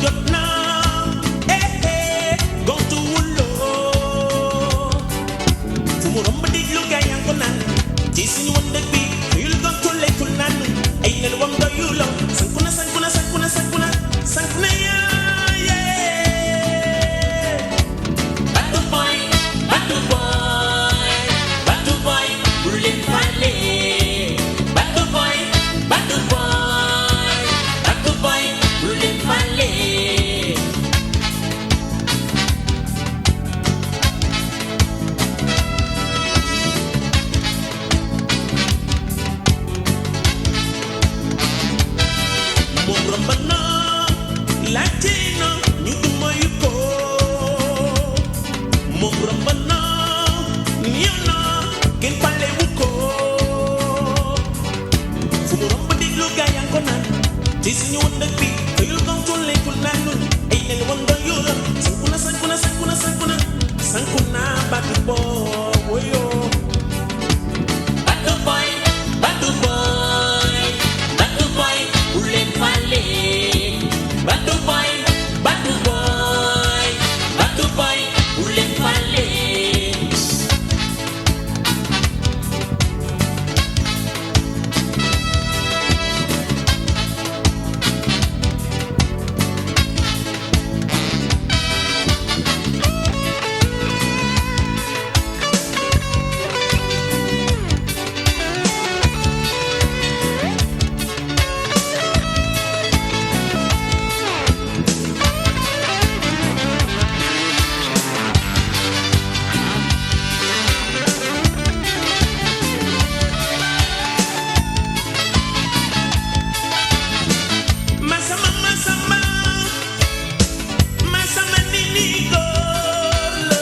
jot na gontu wuloo fu mu romb diglu gaa yaa ko naan ci suñu woon dëkk bi xëyul gontu lekkul naan ay nel wam doyuloo sanku na sanku na sanku na sanku na sanku na yaaye batu boy batu boy batu boy bu leen fàlle batu boy batu boy batu boy bu leen fàlle moom romb na laajte na ñu du mayu ko moom romb na ñëw na kenn fàlle wu ko fu mu romb diglu gaa yaa ko naan ci suñu woon dëkk bi xëyul gontu lekkul naanul ay nel woon doyuloo sanku na sanku na sanku na sanku na sanku na batu boy woyoo batu boy batu boy batu boy bu leen fàlle batu boy batu boy batu boy bu leen fàlle Masama masama masama nini góor la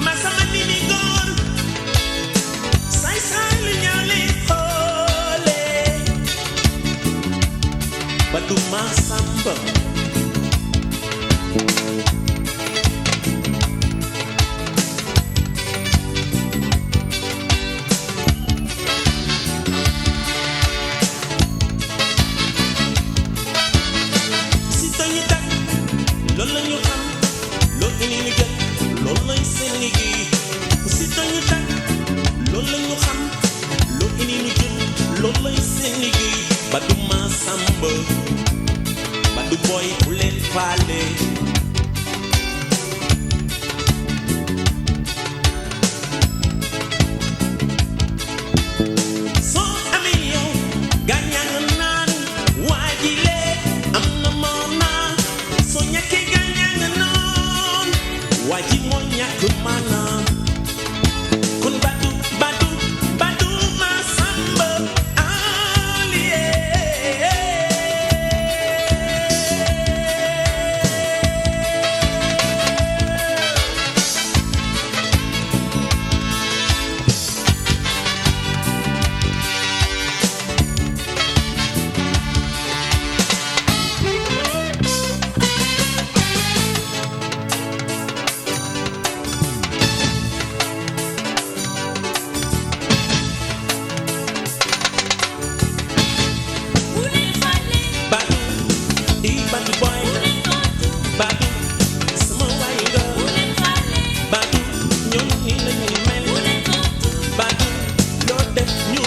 masama nini góor saay saay lu ñaaw li xoole ba du masamba si tañu tag loolu la ñu xam loolu ini ñu jël loolu lay seen liggéey si tañu tag loolu la ñu xam loolu ini ñu jël loolu lay seen liggéey ba du ma samba ba du boy bu leen faale soo amee yow gaañaa nga naan waa ji lee am na moo naan soo ñàkkee gaañaa nga naan waa ji moo ñàkk maanaam kon batu batu batu ma samba aliye batu di batu boy batu sama waay nga batu ñoom ni la ñuy mel batu loo def ñu